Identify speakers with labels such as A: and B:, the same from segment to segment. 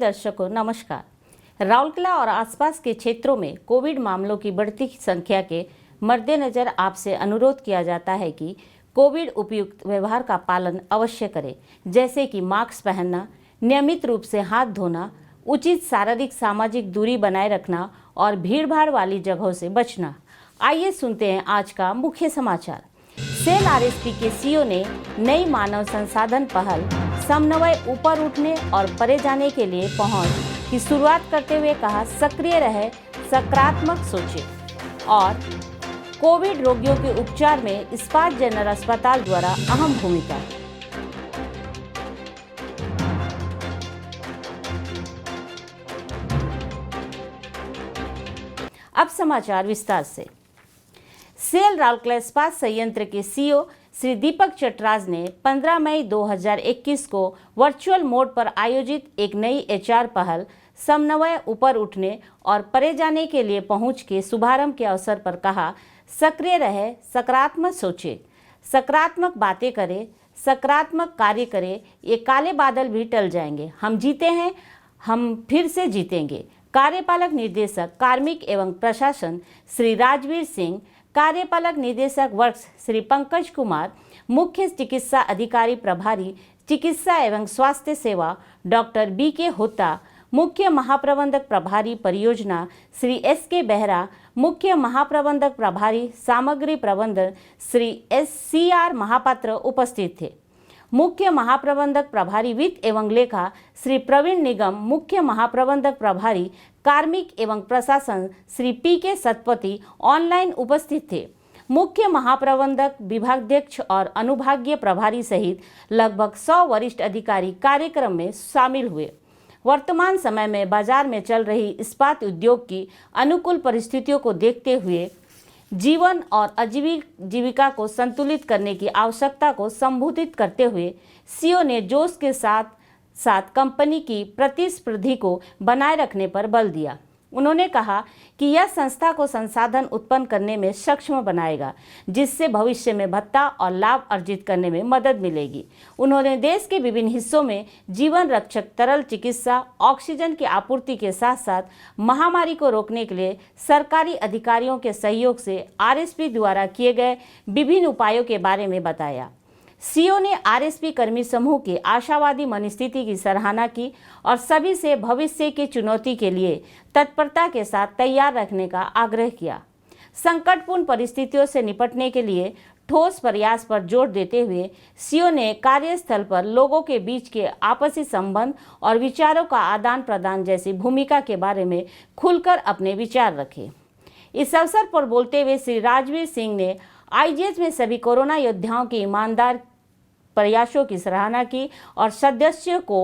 A: दर्शकों नमस्कार। राउरकेला और आसपास के क्षेत्रों में कोविड मामलों की बढ़ती संख्या के मद्देनजर आपसे अनुरोध किया जाता है कि कोविड उपयुक्त व्यवहार का पालन अवश्य करें, जैसे कि मास्क पहनना, नियमित रूप से हाथ धोना, उचित शारीरिक सामाजिक दूरी बनाए रखना और भीड़भाड़ वाली जगहों से बचना। आइए सुनते हैं आज का मुख्य समाचार। सेल आरएसपी के सीईओ ने नई मानव संसाधन पहल समन्वय ऊपर उठने और परे जाने के लिए पहुंच की शुरुआत करते हुए कहा, सक्रिय रहे, सकारात्मक सोचे। और कोविड रोगियों के उपचार में इस्पात जनरल अस्पताल द्वारा अहम भूमिका। अब समाचार विस्तार से। सेल राउरकेला इस्पात संयंत्र के सीईओ श्री दीपक चटराज ने 15 मई 2021 को वर्चुअल मोड पर आयोजित एक नई एचआर पहल समन्वय ऊपर उठने और परे जाने के लिए पहुंच के शुभारंभ के अवसर पर कहा, सक्रिय रहे, सकारात्मक सोचे, सकारात्मक बातें करें, सकारात्मक कार्य करें। ये काले बादल भी टल जाएंगे, हम जीते हैं, हम फिर से जीतेंगे। कार्यपालक निदेशक कार्मिक एवं प्रशासन श्री राजवीर सिंह, कार्यपालक निदेशक वर्क्स श्री पंकज कुमार, मुख्य चिकित्सा अधिकारी प्रभारी चिकित्सा एवं स्वास्थ्य सेवा डॉक्टर बीके होता, मुख्य महाप्रबंधक प्रभारी परियोजना श्री एसके बेहरा, मुख्य महाप्रबंधक प्रभारी सामग्री प्रबंधन श्री एससीआर महापात्र उपस्थित थे। मुख्य महाप्रबंधक प्रभारी वित्त एवं लेखा श्री प्रवीण निगम, मुख्य महाप्रबंधक प्रभारी कार्मिक एवं प्रशासन श्री पीके सतपति ऑनलाइन उपस्थित थे। मुख्य महाप्रबंधक, विभागाध्यक्ष और अनुभागीय प्रभारी सहित लगभग 100 वरिष्ठ अधिकारी कार्यक्रम में शामिल हुए। वर्तमान समय में बाजार में चल रही इस्पात उद्योग की अनुकूल परिस्थितियों को देखते हुए जीवन और आजीविका को संतुलित करने की आवश्यकता को संबोधित करते हुए सीईओ ने जोश के साथ कंपनी की प्रतिस्पर्धी को बनाए रखने पर बल दिया। उन्होंने कहा कि यह संस्था को संसाधन उत्पन्न करने में सक्षम बनाएगा, जिससे भविष्य में भत्ता और लाभ अर्जित करने में मदद मिलेगी। उन्होंने देश के विभिन्न हिस्सों में जीवन रक्षक तरल चिकित्सा ऑक्सीजन की आपूर्ति के साथ साथ महामारी को रोकने के लिए सरकारी अधिकारियों के सहयोग से आरएसपी द्वारा किए गए विभिन्न उपायों के बारे में बताया। सीईओ ने आरएसपी कर्मी समूह की आशावादी मनस्थिति की सराहना की और सभी से भविष्य की चुनौती के लिए तत्परता के साथ तैयार रखने का आग्रह किया। संकटपूर्ण परिस्थितियों से निपटने के लिए ठोस प्रयास पर जोर देते हुए सीईओ ने कार्यस्थल पर लोगों के बीच के आपसी संबंध और विचारों का आदान प्रदान जैसी भूमिका के बारे में खुलकर अपने विचार रखे। इस अवसर पर बोलते हुए श्री राजवीर सिंह ने आईजीएच में सभी कोरोना योद्धाओं की ईमानदार प्रयासों की सराहना की और सदस्यों को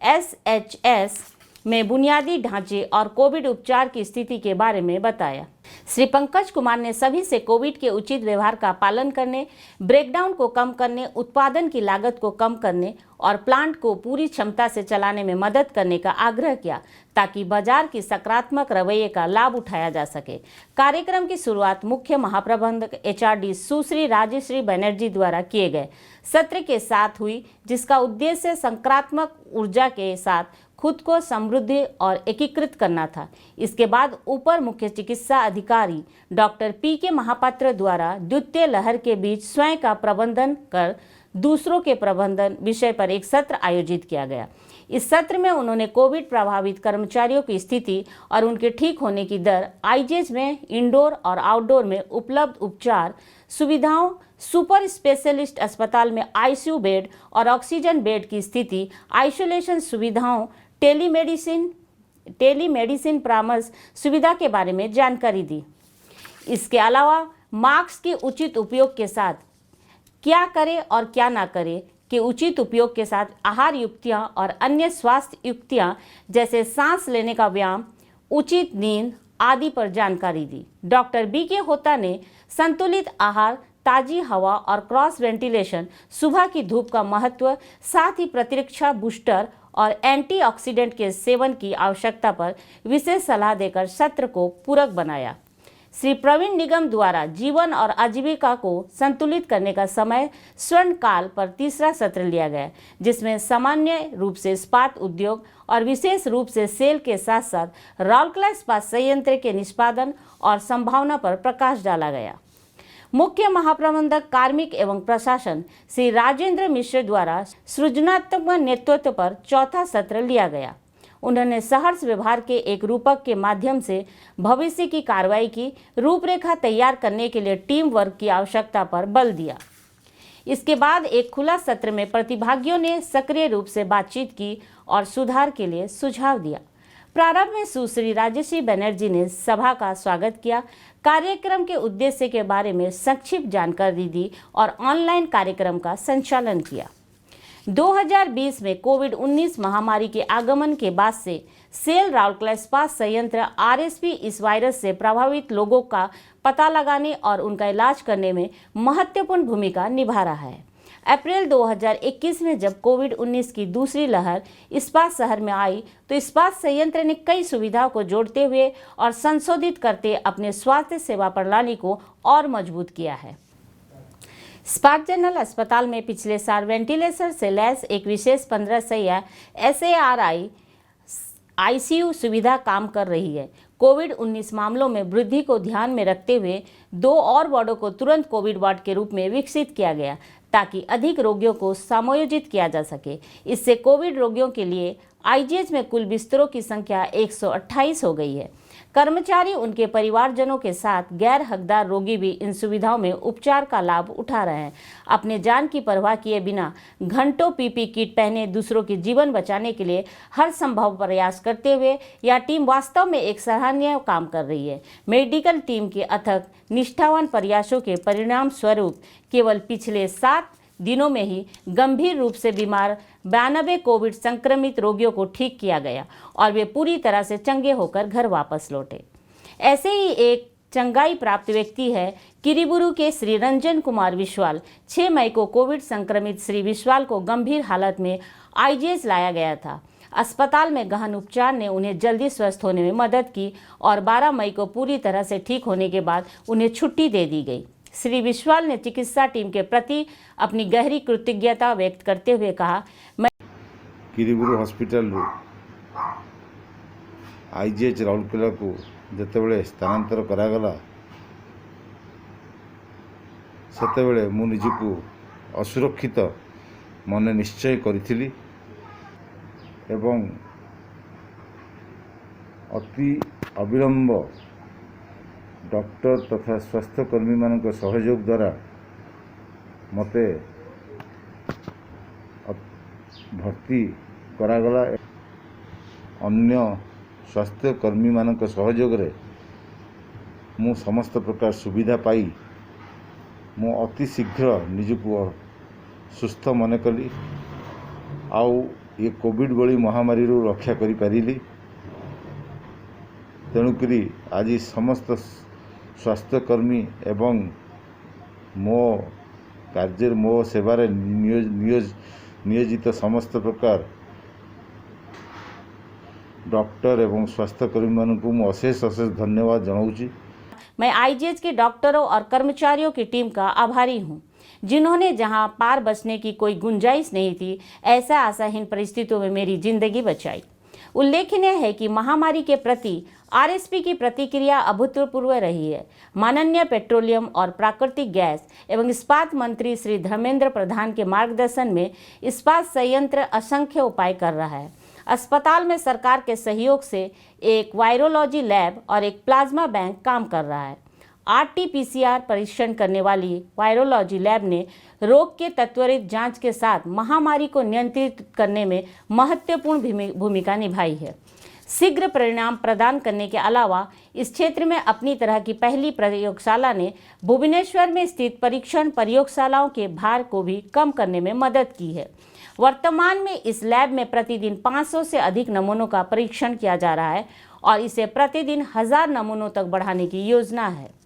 A: एसएचएस में बुनियादी ढांचे और कोविड उपचार की स्थिति के बारे में बताया। श्री पंकज कुमार ने सभी से कोविड के उचित व्यवहार का पालन करने, ब्रेकडाउन को कम करने, उत्पादन की लागत को कम करने और प्लांट को पूरी क्षमता से चलाने में मदद करने का आग्रह किया, ताकि बाजार की सकारात्मक रवैये का लाभ उठाया जा सके। कार्यक्रम की शुरुआत मुख्य महाप्रबंधक एचआरडी सुश्री राजेश्री बनर्जी द्वारा किए गए सत्र के साथ हुई, जिसका उद्देश्य सकारात्मक ऊर्जा के साथ खुद को समृद्ध और एकीकृत करना था। इसके बाद ऊपर मुख्य चिकित्सा अधिकारी डॉक्टर पीके महापात्र द्वारा द्वितीय लहर के बीच स्वयं का प्रबंधन कर दूसरों के प्रबंधन विषय पर एक सत्र आयोजित किया गया। इस सत्र में उन्होंने कोविड प्रभावित कर्मचारियों की स्थिति और उनके ठीक होने की दर, आईजीएच में इंडोर और आउटडोर में उपलब्ध उपचार सुविधाओं, सुपर स्पेशलिस्ट अस्पताल में आईसीयू बेड और ऑक्सीजन बेड की स्थिति, आइसोलेशन सुविधाओं, टेलीमेडिसिन परामर्श सुविधा के बारे में जानकारी दी। इसके अलावा मास्क के उचित उपयोग के साथ क्या करें और क्या ना करें के उचित उपयोग के साथ आहार युक्तियाँ और अन्य स्वास्थ्य युक्तियाँ जैसे सांस लेने का व्यायाम, उचित नींद आदि पर जानकारी दी। डॉक्टर बीके होता ने संतुलित आहार, ताजी हवा और क्रॉस वेंटिलेशन, सुबह की धूप का महत्व, साथ ही प्रतिरक्षा बूस्टर और एंटीऑक्सीडेंट के सेवन की आवश्यकता पर विशेष सलाह देकर सत्र को पूरक बनाया। श्री प्रवीण निगम द्वारा जीवन और आजीविका को संतुलित करने का समय स्वर्ण काल पर तीसरा सत्र लिया गया, जिसमें सामान्य रूप से इस्पात उद्योग और विशेष रूप से सेल के साथ साथ राउरकेला इस्पात संयंत्र के निष्पादन और संभावना पर प्रकाश डाला गया। मुख्य महाप्रबंधक कार्मिक एवं प्रशासन श्री राजेंद्र मिश्र द्वारा सृजनात्मक नेतृत्व पर चौथा सत्र लिया गया। उन्होंने सहर्ष व्यवहार के एक रूपक के माध्यम से भविष्य की कार्रवाई की रूपरेखा तैयार करने के लिए टीम वर्क की आवश्यकता पर बल दिया। इसके बाद एक खुला सत्र में प्रतिभागियों ने सक्रिय रूप से बातचीत की और सुधार के लिए सुझाव दिया। प्रारंभ में सुश्री राजेश्री बनर्जी ने सभा का स्वागत किया, कार्यक्रम के उद्देश्य के बारे में संक्षिप्त जानकारी दी और ऑनलाइन कार्यक्रम का संचालन किया। 2020 में कोविड-19 महामारी के आगमन के बाद से सेल राउरकेला इस्पात संयंत्र आरएसपी इस वायरस से प्रभावित लोगों का पता लगाने और उनका इलाज करने में महत्वपूर्ण भूमिका निभा रहा है। अप्रैल 2021 में जब कोविड-19 की दूसरी लहर इस्पात शहर में आई तो इस्पात संयंत्र ने कई सुविधाओं को जोड़ते हुए और संशोधित करते अपने स्वास्थ्य सेवा प्रणाली को और मजबूत किया है। इस्पात जनरल अस्पताल में पिछले साल वेंटिलेटर से लैस एक विशेष 15 शैय्या SARI ICU सुविधा काम कर रही है। कोविड-19 मामलों में वृद्धि को ध्यान में रखते हुए 2 और वार्डों को तुरंत कोविड वार्ड के रूप में विकसित किया गया ताकि अधिक रोगियों को समायोजित किया जा सके। इससे कोविड रोगियों के लिए IGH में कुल बिस्तरों की संख्या 128 हो गई है। कर्मचारी उनके परिवारजनों के साथ गैर हकदार रोगी भी इन सुविधाओं में उपचार का लाभ उठा रहे हैं। अपने जान की परवाह किए बिना घंटों PP किट पहने दूसरों के जीवन बचाने के लिए हर संभव प्रयास करते हुए यह टीम वास्तव में एक सराहनीय काम कर रही है। मेडिकल टीम के अथक निष्ठावान प्रयासों के परिणाम स्वरूप केवल पिछले 7 दिनों में ही गंभीर रूप से बीमार 92 कोविड संक्रमित रोगियों को ठीक किया गया और वे पूरी तरह से चंगे होकर घर वापस लौटे। ऐसे ही एक चंगाई प्राप्त व्यक्ति है किरीबुरु के श्री रंजन कुमार विश्वाल। 6 मई को कोविड संक्रमित श्री विश्वाल को गंभीर हालत में IGH लाया गया था। अस्पताल में गहन उपचार ने उन्हें जल्दी स्वस्थ होने में मदद की और 12 मई को पूरी तरह से ठीक होने के बाद उन्हें छुट्टी दे दी गई। श्री विश्वाल ने चिकित्सा टीम के प्रति अपनी गहरी कृतज्ञता व्यक्त करते हुए कहा, मैं
B: किरीबुरु हॉस्पिटल IGH राउरकेला को जितेबले स्थानांतर करागला सेतेबले मु निजकु असुरक्षित मन निश्चय करी एवं अति अविलंब डॉक्टर तथा स्वास्थ्यकर्मी मान सहयोग द्वारा मते भर्ती करागला। अन्य स्वास्थ्यकर्मी मान सहयोग रे मु समस्त प्रकार सुविधा पाई मु अति शीघ्र निजकु सुस्थ मन कली आउ ये कोविड भली महामारी रक्षा करि पारिली। तेणुकरी आज समस्त स्वास्थ्यकर्मी एवं मो कार्य मो सेवारे नियोजित समस्त प्रकार डॉक्टर एवं स्वास्थ्यकर्मी मानक मु अशेष धन्यवाद जनाऊँगी।
A: मैं IGH के डॉक्टरों और कर्मचारियों की टीम का आभारी हूं, जिन्होंने जहां पार बचने की कोई गुंजाइश नहीं थी ऐसा आशाहीन परिस्थितियों में मेरी जिंदगी बचाई। उल्लेखनीय है कि महामारी के प्रति RSP की प्रतिक्रिया अभूतपूर्व रही है। माननीय पेट्रोलियम और प्राकृतिक गैस एवं इस्पात मंत्री श्री धर्मेंद्र प्रधान के मार्गदर्शन में इस्पात संयंत्र असंख्य उपाय कर रहा है। अस्पताल में सरकार के सहयोग से एक वायरोलॉजी लैब और एक प्लाज्मा बैंक काम कर रहा है। RT-PCR परीक्षण करने वाली वायरोलॉजी लैब ने रोग के त्वरित जांच के साथ महामारी को नियंत्रित करने में महत्वपूर्ण भूमिका निभाई है। शीघ्र परिणाम प्रदान करने के अलावा इस क्षेत्र में अपनी तरह की पहली प्रयोगशाला ने भुवनेश्वर में स्थित परीक्षण प्रयोगशालाओं के भार को भी कम करने में मदद की है। वर्तमान में इस लैब में प्रतिदिन 500 से अधिक नमूनों का परीक्षण किया जा रहा है और इसे प्रतिदिन 1000 नमूनों तक बढ़ाने की योजना है।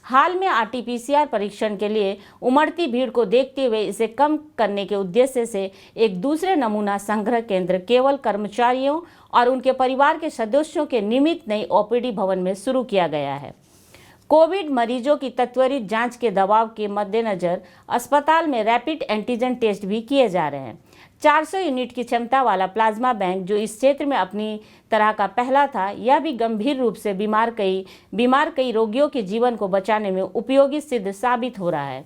A: हाल में RT-PCR परीक्षण के लिए उमड़ती भीड़ को देखते हुए इसे कम करने के उद्देश्य से एक दूसरे नमूना संग्रह केंद्र केवल कर्मचारियों और उनके परिवार के सदस्यों के निमित्त नई OPD भवन में शुरू किया गया है। कोविड मरीजों की त्वरित जांच के दबाव के मद्देनजर अस्पताल में रैपिड एंटीजन टेस्ट भी किए जा रहे हैं। 400 यूनिट की क्षमता वाला प्लाज्मा बैंक जो इस क्षेत्र में अपनी तरह का पहला था, यह भी गंभीर रूप से बीमार कई रोगियों के जीवन को बचाने में उपयोगी सिद्ध साबित हो रहा है।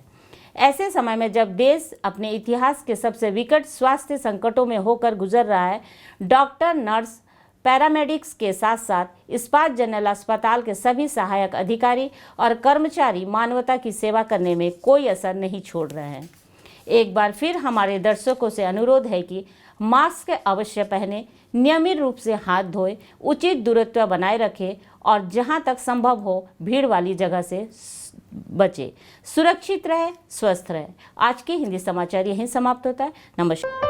A: ऐसे समय में जब देश अपने इतिहास के सबसे विकट स्वास्थ्य संकटों में होकर गुजर रहा है, डॉक्टर, नर्स, पैरामेडिक्स के साथ साथ इस्पात जनरल अस्पताल के सभी सहायक अधिकारी और कर्मचारी मानवता की सेवा करने में कोई असर नहीं छोड़ रहे हैं। एक बार फिर हमारे दर्शकों से अनुरोध है कि मास्क अवश्य पहने, नियमित रूप से हाथ धोए, उचित दूरत्व बनाए रखें और जहां तक संभव हो भीड़ वाली जगह से बचे। सुरक्षित रहे, स्वस्थ रहे। आज के हिंदी समाचार यहीं समाप्त होता है। नमस्कार।